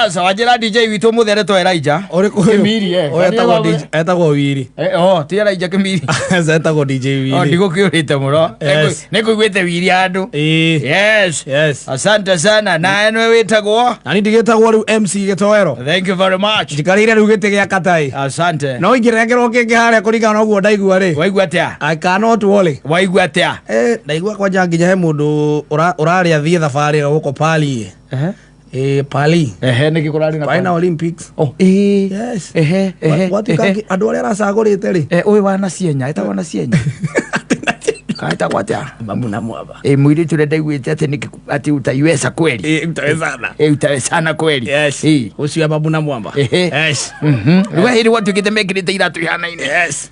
Sasa wajira DJ witũ mũthere to Elijah. Kĩmiri etagwo Wiri. Ti Elijah Kĩmiri. Etagwo DJ Wiri. Ndigũkĩũrĩte mũno. Nĩngũiguĩte Wiri andũ. Yes. Asante sana. Na nĩwe wĩtagwo? Na ndigĩtagwo rĩu MC Gĩtoero. Thank you very much. Njikarĩire rĩu gĩtĩ gĩa Katai. Asante. No ingĩrengerwo kĩngĩ harĩa kũringana na ũguo ndaigua rĩ. Waigua atĩa? I cannot worry. Waigua atĩa? Ndaigua kwanja nginya he mũndũ ũrarĩa thiĩ thabarĩ gũkũ Pali. Pali. Nĩkĩ kũrarĩ na Final Olympics. Yes. Gwatuĩka andũ arĩa aracagũrĩte rĩ. Ũyũ wa Nacienya, etagwo Nacienya. Kaita kwatia Babu na Mwamba. Mwili tunaiguite ati utaiweza kweli. Utawezana. Utawezana kweli. Yes. Ucio Babu na Mwamba. Yes. Wewe hili watu kitemekirite iratu ihanaine. Yes.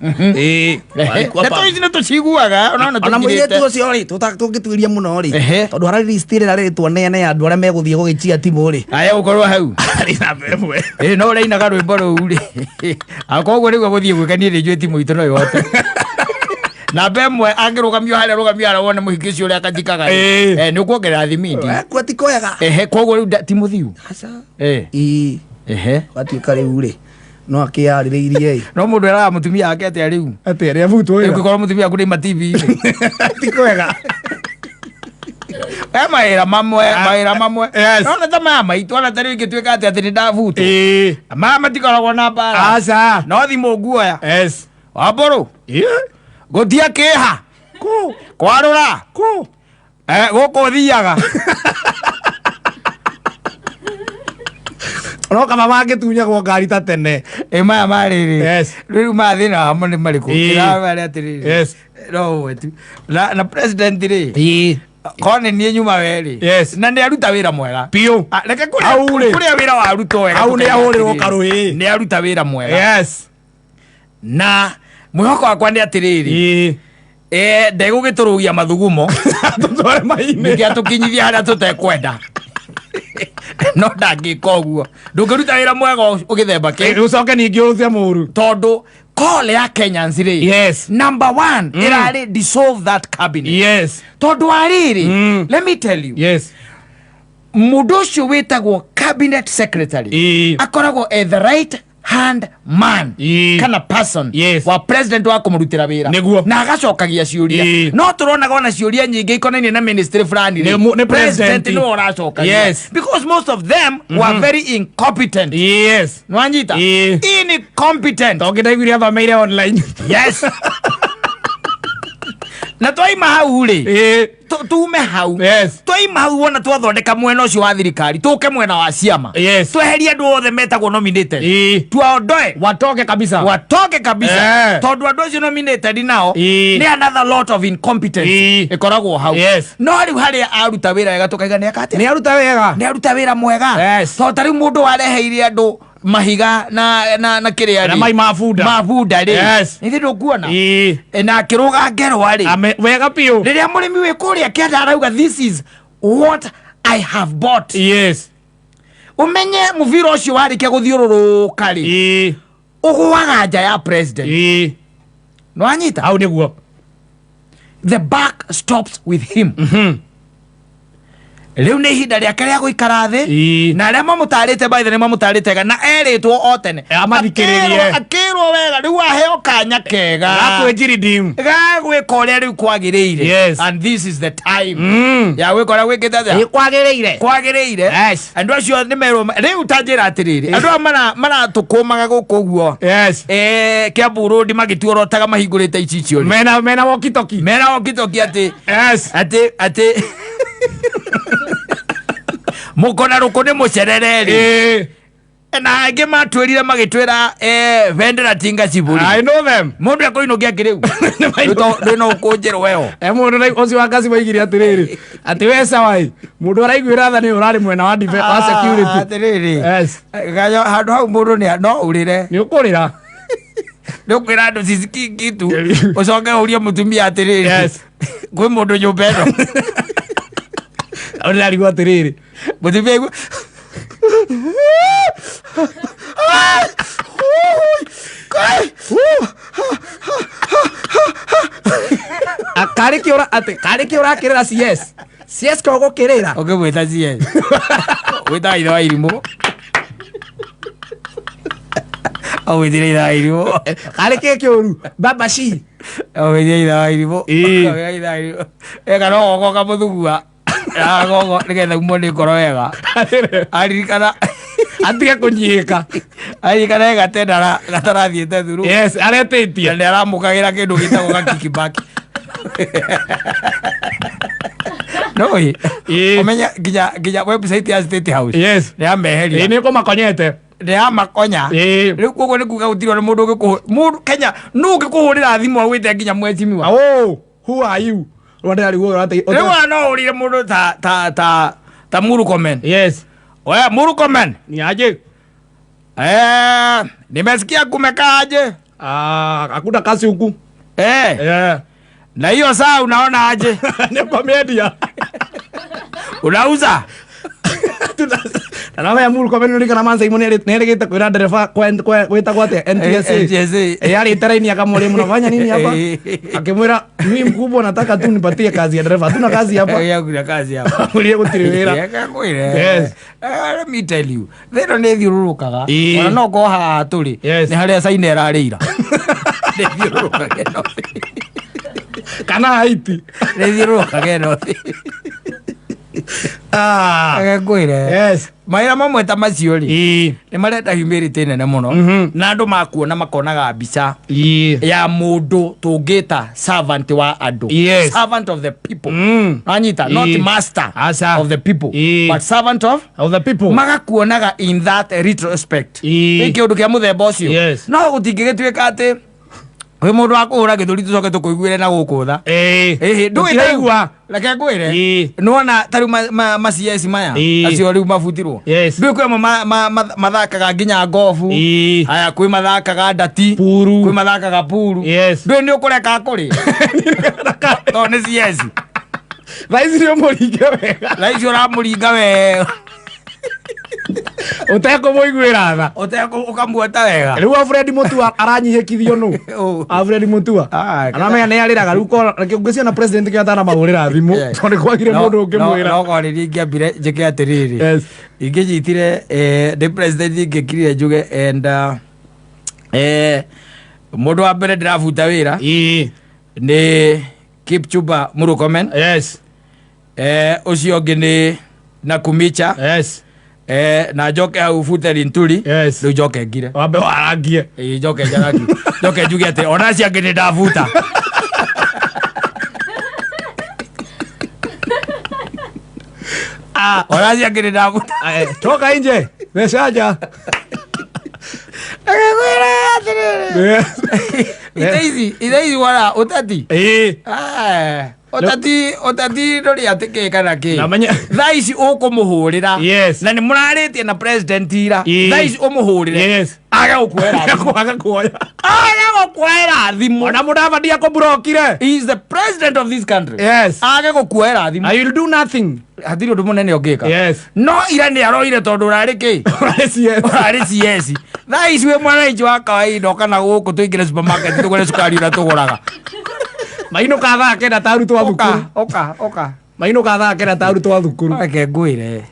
Nato ici natuciguaga ona mũirĩtu ũcio rĩ tũngĩtuĩria mũno rĩ tondũ hararĩ stĩrĩra rĩtwo nene andũ arĩa megũthiĩ gũgĩcia timu rĩ aya gũkorwo hau na bemwe no ũrainaga rwĩmbo rũu rĩ akoguo nĩguo gũthiĩ gwĩkania rĩ njũĩ timu itũ no yote na bemwe angĩrũgamio harĩa wone mũhiki ũcio ũrĩa akatikaga nĩ ũkuongerera thimindi kwatikoyaga koguo rĩu ti mũthiu gatuĩka rĩu rĩ no akĩarĩrĩirie no mũndũ eraga mũtumia wake atĩa rĩu atĩa abutwo wĩra ũngĩkorwo mũtumia waku nĩma TV tikwega mawĩra mamwe nona ta maya maitũ ona ta rĩu ingĩtuĩka atĩ nĩ ndabutwo maya matikoragwo na mbara aca no thimũ nguoya Wambũrũ gũtia kĩha kwarũra gũkũ thiaga no kama mangĩtunyagwo ngari ta tene maya marĩrĩ rĩu mathĩna hamo nĩ marĩkũ kĩramarĩ atĩrĩrĩ no wetu na president rĩ kone niĩ nyuma werĩ na nĩ aruta wĩra mwega piũ reke kũrĩa wĩra warutwo wega au nĩ ahũrĩrwo karũĩ nĩ aruta wĩra mwega na mwĩhoko wakwa nĩ atĩrĩrĩ ndegũgĩtũrũgia mathugumo tũtware mai-inĩ nĩkĩ atũkinyithia harĩa tũtekwenda no ndangĩka ũguo ndũngĩruta wĩra mwega ũgĩthemba kĩ ũcoke ningĩ ũrute mũru tondũ call ya Kenyans rĩ number 1 ĩrarĩ dissolve that cabinet tondũ arĩrĩ let me tell you mũndũ ũcio wĩtagwo cabinet secretary akoragwo the right hand man kana person wa president wa kũmũrutĩra wĩra na agacokagia ciũria no tũronaga ona ciũria nyingĩ ikonainie na ministry fulani nĩ president nĩ ũracokagia because most of them were very incompetent nwanyita incompetent tongĩndaiguire athomeire online na twaima hau rĩ tume hau twaima hau wona twathondeka mwena ũcio wa thirikari tũke mwena wa ciama tweherie andũ othe metagwo nominated tuaondoe watoke kabisa tondũ andũ acio nominated nao nĩ another lot of incompetence ĩkoragwo hau no rĩu harĩa aruta wĩra wega tũkaiga nĩ aruta wĩra mwega tondũ ta rĩu mũndũ wareheire andũ mahiga na kĩrĩa na mai mabunda rĩ nĩ ndũkuona na akĩrũga ngerwa rĩ wega piũ rĩrĩa mũrĩmi wĩ kũrĩa kĩanda arauga this is what I have bought ũmenye mũbira ũcio warĩkia gũthiũrũrũka rĩ ũgũaga nja ya president nwanyita hau nĩguo the buck stops with him rĩu nĩ ihinda rĩake rĩa gũikara thĩ na arĩa mamũtarĩte by the nĩ mamũtarĩte na erĩtwo o tene akĩrwo wega rĩu aheo kanya kega gagwĩka ũrĩa rĩu kwagĩrĩire and this is the time ya gwĩka ũrĩa gwĩkĩte atĩa kwagĩrĩire andũ acio nĩ merwo rĩu ta njĩra atĩrĩrĩ andũ aya maratũkũmaga gũkũ ũguo Kiambu Road magĩtuorotaga mahingũrĩte icicio mena wokitoki atĩ mukona ruko nĩ mũcerere rĩ na angĩ matwĩrire magĩtwĩra vendera tinga ciburi I know them mũndũ ekũinũkia kĩrĩu ndĩno ũkũnjĩrwo weo mũndũ ũcio wa ngaci waigire atĩrĩrĩ atĩ we cawai mũndũ araiguĩra tha nĩ ũrarĩ mwena wa security atĩrĩrĩ handũ hau mũndũ no ũrĩre nĩ ũkũrĩra nĩ ũkwĩra andũ cicikitu ũcoke ũrie mũtumia atĩrĩrĩ kwĩ mũndũ nyũmba ĩno ũrarigwo atĩrĩrĩ mũtumia igua karĩ kĩ ũrakĩrĩra CS kogo kĩrĩra ũkĩmwĩta CS wĩta ithe wa irimũ Au dire irairwo. Kale ke kyoru baba shi. Au dire irairwo. Au irairwo. Ega no goka muthugua. Ya gogo nigetha umone ngoro wega. Aririkana atige kunyika. Aririkana gatenda gatarathiete thuru. Yes, aretetie. Nĩ aramukagira kindu gitagwo gakikibaki. No omenya nginya website ya State House. Yes. Nĩ ameheria. Nĩ kũmakonyete. Nĩ amakonya. Rĩu koguo nĩ kuga gũtirwo nĩ mũndũ Kenya no ũngĩkũhũrĩra thimũ agwĩte nginya mwecimiwa. Oh, who are you? Rĩu no ũrire mũndũ ta Murkomen. Yes. Oya Murkomen. Ni aje? Nimesikia kumekaaje? Hakuna kazi huku. Na hiyo saa unaona aje? Ni komedia. Unauza? Tanawe Murkomen ndio kana manza imone neregete kwira dereva kweta kwate NTSA. Yari taraini akamwole mnafanya nini hapa? Akimwira mimi mkubwa nataka tu nipatie kazi ya dereva. Hatuna kazi hapa. Kuna kazi hapa. Kulia kutirewera. Yes. Let me tell you. They don't need thiururukaga. Ona no ko ha turi. Ni haria saine erarira. Ni thiururukaga. Kana haiti. Ni thiururukaga no. Yes. Maira mamwe ta macio ri ni mareta humility nene muno na andu makuona makonaga mbica ya mundu tungita servant wa andu. Servant of the people. Anyita not master of the people but servant of the people. Magakuonaga in that retrospect. Iki undu kia muthemba ucio no gutingigituika ati we mundu akuhura githuri tucoke tukuiguire na gukutha ndwitaigua reke ngwire nona tariu maciesi maya acio riu mabutirwo ndui kwi mathakaga nginya ngobu aya kwi mathakaga ndati kwi mathakaga puru ndui ni ukureka kuri to ni ciesi raici ni umuringe wega raici uramuringa wega uteko muiguira tha uteko ukamuota wega riu Alfred Mutua aranyihikithio nu Alfred Mutua anamenya ni ariraga riu ko ngĩciona na president kĩatana mahũrĩra thimũ tondũ kwagire mũndũ ũngĩmwĩra no kwarĩria ingĩambire njĩke atĩrĩrĩ ingĩnyitire the president ingĩkirire njuge and mũndũ wa mbere ndĩrabuta wĩra nĩ Kipchumba Murkomen ũcio ũngĩ nĩ Nakumicha na njoke hau bute Linturi riu njoke ngire wambe warangie njoke njarangie njoke njuge ati ona cia ngine ndabuta ona cia ngine ndabuta toka nje meshaja Idaizi wala utati otati ndori atike kana ki thaici ukumuhurira na ni muraritie na president ira thaici umuhurire aga gukwera thimu ona Mudavadi akobrokire. He is the president of this country. Aga gukwera thimu I will do nothing. Hatiri undu munene ungika no ira ni aroire tondu urari ki urari CS thaici we mwananchi wa kawaida okana guku tuingire supermarket tugure sukari na tuguraga maino katha kenda taru twa thukuru oka maino katha kenda taru twa thukuru ake ngwire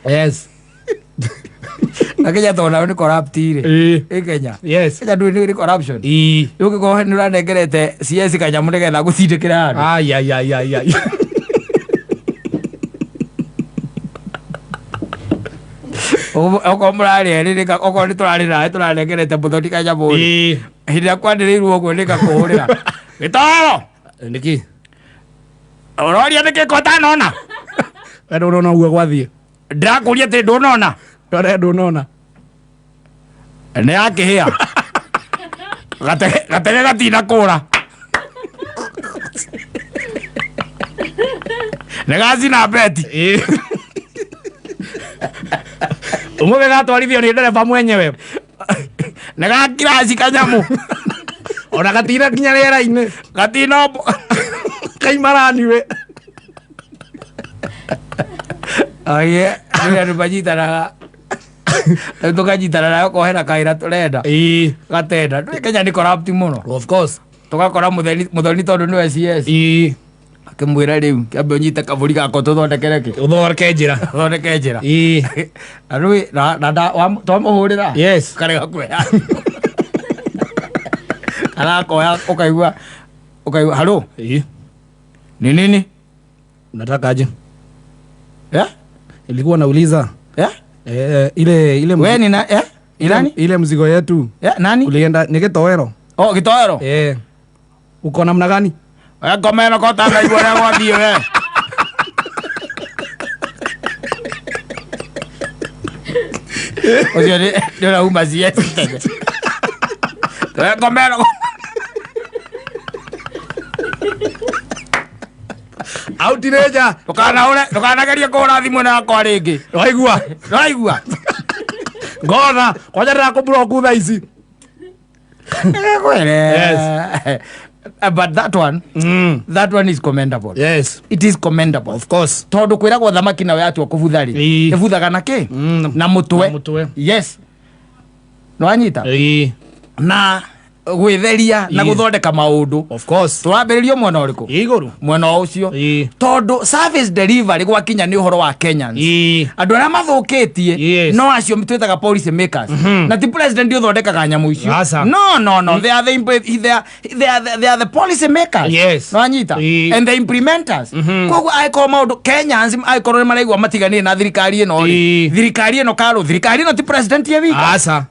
Kenya tona ni corrupt ire Kenya Kenya ni corruption yuki ko ni ranengerete CS kanyamu nigetha guthindikira andu oko murari ririka oko ni turarengerete muthoni kanyamu hinda kwandirirwo uguo nikakuhurira gitoro niki ororia niki kotanona we ndunona uguo gwathie ndakuria ati ndunona ndore ndunona ni akihia gatege gatina kura negazina beti umuge gatwarithio ni ndereba mwenyewe negakiraci kanyamu ona gatina kinya rĩera-inĩ gatina kaimaraniwe oye nĩ andũ manyitanaga tukanyitana nayo kohera kaira turenda gatenda ndũ Kenya nĩ corrupt mũno of course tugakora muthoni tondu niwe CS akimwira riu kiambe unyite kaburi gako tuthondekere ki uthondeke njira andu na twamuhurira karega kwera Anakoya ukaigua halo. Ni nini? Unataka aje? Ilikuwa nauliza. Ile wewe ni na ilani? Ile mzigo yetu. Nani? Ulienda ni Gitoero. Gitoero? Uko namna gani? Komeno ko tanga igora kwa bio Oye, de la umazia. Komeno. Autireja. Tukana geria kora thimu na kwa ringi. Raigua. Ngona, kwaja ndako block tha ici. Yes. But that one is commendable. Yes. It is commendable. Of course. Tondu kwira gwa thamaki nawe atu akubuthari. Ibuthaga na ki? Na mutwe. Yes. No anyita? Na gwitheria na guthondeka maundu. Of course. Turambiririo mwena uriku? Iguru. Mwena ucio. Tondu service delivery gwa kinya ni uhoro wa Kenyans. Andu aria mathukitie no acio mitwetaga policy makers. Na ti president uthondekaga nyamu icio. No. They are the policy makers. Yes. No anyita? And the implementers. Koguo aiko maundu Kenyans aiko ni maraigua matigani na thirikari ino. Thirikari ino karo. Thirikari ino ti president ye wika.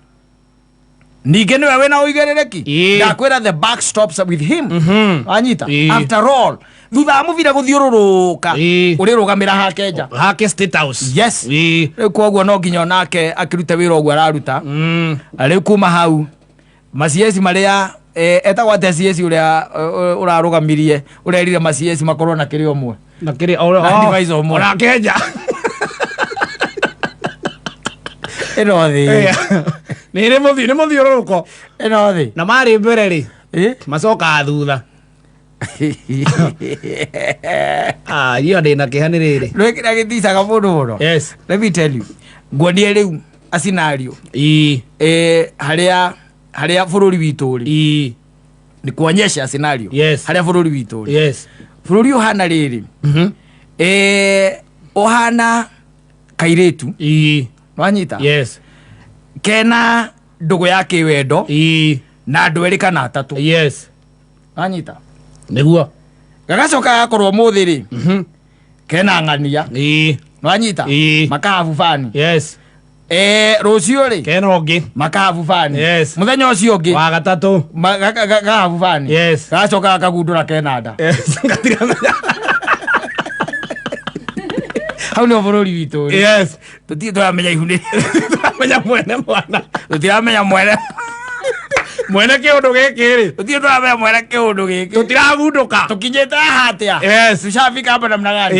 Nige niwe wena uigerereki ndakwira the back stops with him anyita after all thutha amuvira guthiururuka urirugamira hakeja hake State House. Yes koguo no nginya nake akirute wira ogwo araruta ari kuma hau maciesi maria etagwa tesiesi uria urarugamirie urerire maciesi makorwo na kiri omwe na kiri ora keja Enothi. Nire muthiururuko. Enothi. Na mari mbere ri. Macoka thutha. Iyo ndina kihaniriri. Rwekira giticaga mundu muno. Yes. Let me tell you. Ngwonie riu a scenario. Haria bururi witu ri. Ni kuonyesha scenario. Yes. Haria bururi witu ri. Yes. Bururi uhana riri. Ohana kairetu. Wanyita? Yes. Kena ndugu yake wendo. Na andu eri kana atatu. Yes. Wanyita? Niguo. Gagacoka gakorwo muthi ri. Kena ng'ania. Wanyita? Makahabu fani. Yes. Rucio ri. Kena ungi. Makahabu fani. Yes. Muthenya ucio ungi. Wa gatatu. Gakahabu fani. Yes. Gagacoka gakagundura kena nda. Yes. Hau ni bururi witu. Yes. Tuti turamenya ihuni. Turamenya mwene mwana. Tutiramenya mwene. Mwene kiundu gikiri. Tuti turamenya mwene kiundu giki. Tutiragunduka. Tukinyete hatia. Yes. Tushafika hapa namna gani?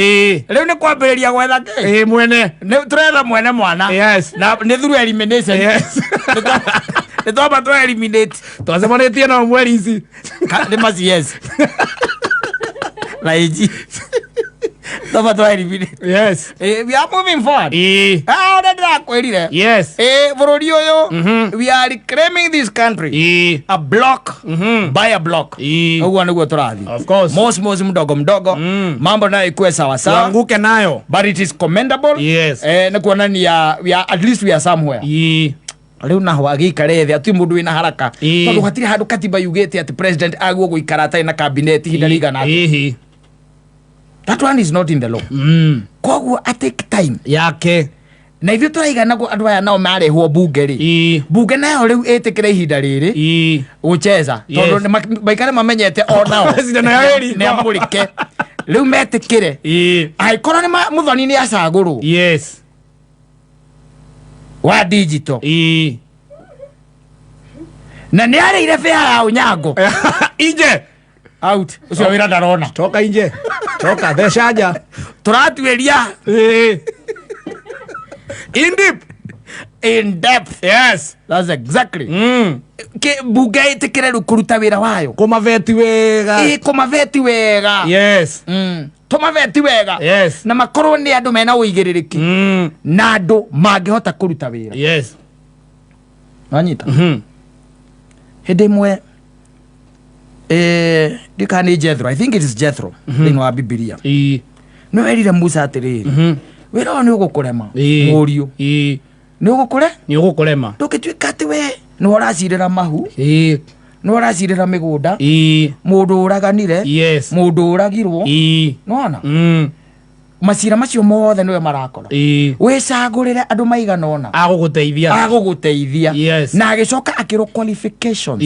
Riu ni kwambiriria gwetha ki? Mwene. Ni turetha mwene mwana. Yes. Na ni through elimination. Yes. Ni twamba tu eliminate. Twacemanitie na mweri ici. Ni masi yes. Raiji. Toma to eliminate. Yes. We are moving forward. Ndira kwirire. Yes. Bururi uyu we are reclaiming this country. A block by a block. Uguo niguo turathi. Of course. Mosi mdogo. Mambo nayo ikuwe sawa sawa. Tuanguke nayo. But it is commendable. Yes. Ni kuonania we are at least we are somewhere. Riu naho agikare thi ati mundu wina haraka. Tondu hatire handu katiba yugete ati president aguo guikara atai na cabinet hinda rigana. That one is not in the law. Koguo I take time yake. Na ivyo turaigana go andu aya nao marehwo bunge ri. Bunge nayo riu etikire ihinda riri. Gucheza. Tondu maikare mamenyete o nao. Ni amurike. Riu metikire. Aikora ni muthoni ni acaguru. Yes. Wa digital. Na ni ari ile fea ya unyago. Inje. Out. Ucio wira ndarona. Toka inje. Toka theshaja. Turatueria. In depth. Yes. That's exactly. Ke bunge itikire rukuruta wira wayo. Kumaveti wega. Kumaveti wega. Yes. Tumaveti wega. Yes. Na makorwo ni andu mena uigiririki. Na andu mangihota kuruta wira. Yes. Wanyita. Hede mwe dikani Jethro. I think it is Jethro. Thini wa Biblia. No erire Musa atiriri. Wira ni ugukurema. Muriu. Ni ugukure? Ni ugukurema. Ndukituika ati we ni uracirira mahu. no racirira migunda mundu uraganire mundu uragirwo nona macira macio mothe niwe marakora wicagurire andu maiganona aguguteithia na agicoka akiro qualifications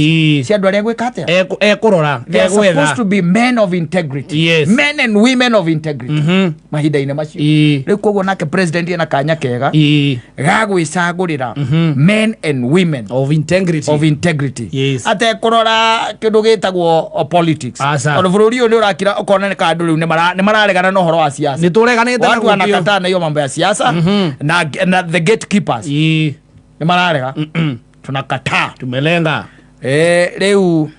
cia andu aria gwika atia ekurora supposed to be men of integrity men and women of integrity mahinda-ini macio riu koguo nake president ena kanya kega ga gwicagurira men and women of integrity atekurora kindu gitagwo politics ono bururi uyu ni urakira ukona ni kandu riu ni mararegana na uhoro wa siasa watu wanakataa na hiyo mambo ya siasa na the gatekeepers ni mararega tunakataa tumelenga riu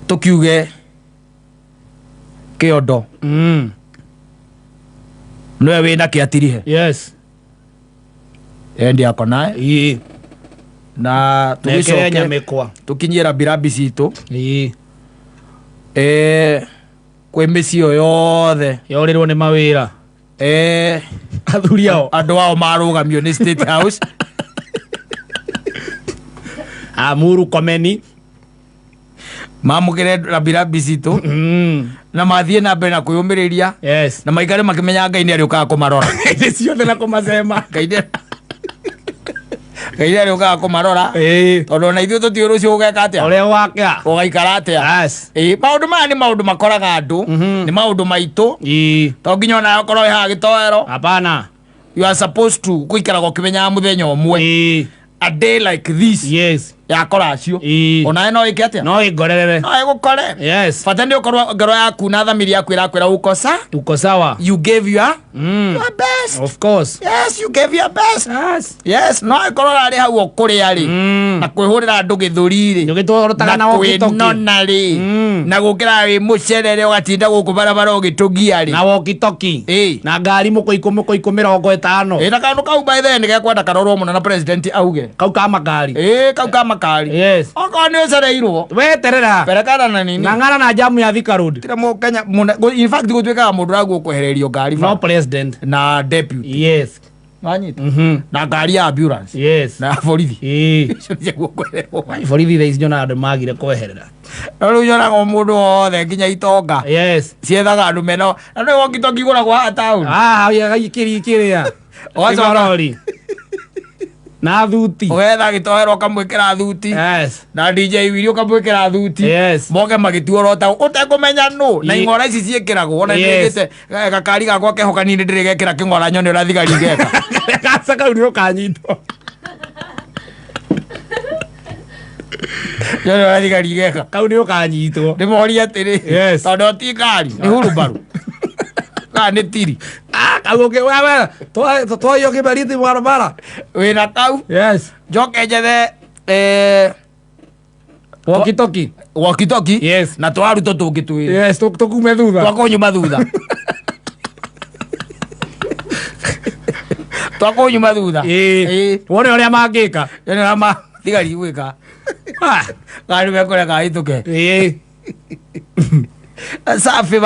tukiuge kiondo niwe wina kiatirihe endi akonae na tugicoke tukinyira birabi citu kwe micio yothe yorirwo ni mawira athuri ao andu ao marugamio ni State House Amuru Komeni mamugire birabi citu na mathie na mbere na kwiyumiriria na maikare makimenya Ngai ni ari ukaga kumarora ciothe na kumacema Ngai ari ukaga kumarora tondu na ithuĩ tũtiũĩ rũciũ ũgeka atia ũrĩa waka ũgaikara atia maũndũ maya nĩ maũndũ makoraga andũ nĩ maũndũ maitũ to nginya ona okorwo ĩhaga gĩtoero hapana you are supposed to gũikaraga ũkĩmenyaga mũthenya ũmwe a day like this yakora acio ona no ike atia no igorerere no igukore bata nĩ ũkorwo ngoro yaku na thamiri yaku ĩrakwĩra uko sawa you gave your best of course you gave your best no ikorwo rari hau ũkũrĩa rĩ na kwĩhũrĩra andũ gĩthũri rĩ ũgĩtũrotaga na kwĩnona rĩ na gũkĩra wĩ mũcerere ũgatinda gũkũ barabara ũgĩtũgia rĩ na walkie-talkie na ngari mũkũ 50 na kandu kau by then nĩgekwenda karorwo mũno na president auge kau ka makari kau ka makari okorwo nĩ ũcereirwo weterera perekana na nini ng'ang'ana na jamu ya Thika Road tira Mũkenya in fact gũtuĩkaga mũndũ ũraguo kwehererio ngari no president na deputy wanyita na ngari ya ambulance na borithi borithi thaa ici nyona andũ magire kweherera no rĩu nyonaga mũndũ wothe nginya itonga ciethaga andũ mena na nĩ walkie-talkie igũragwo haha taũni kĩrĩa ũgacoka na thuti ũgetha gĩtoero ũkamwĩkĩra thuti na DJ Willy ũkamwĩkĩra thuti moke magĩtuora ũtekũmenya nũ na ing'ora ici ciĩkĩragwo ona nĩgĩte gakari gakwa kehoka-inĩ ndĩrĩ gekĩra kĩng'ora nyone ũrĩa thigari ngeka gaca kau nĩ ũkanyitwo nyone ũrĩa thigari ngeka kau nĩ ũkanyitwo ndĩmorie atĩrĩ tondũ ti ngari nĩ hurubaru kana nĩ tiri kaguke wewe twayo kiberiti barabara wina kau njoke njethe walkie-talkie na twaruto tũngĩ twĩrĩ tukume thutha twakũnyuma thutha twakũnyuma thutha wone ũrĩa mangĩka thigari gwĩka gari mekũreka hĩtũke safi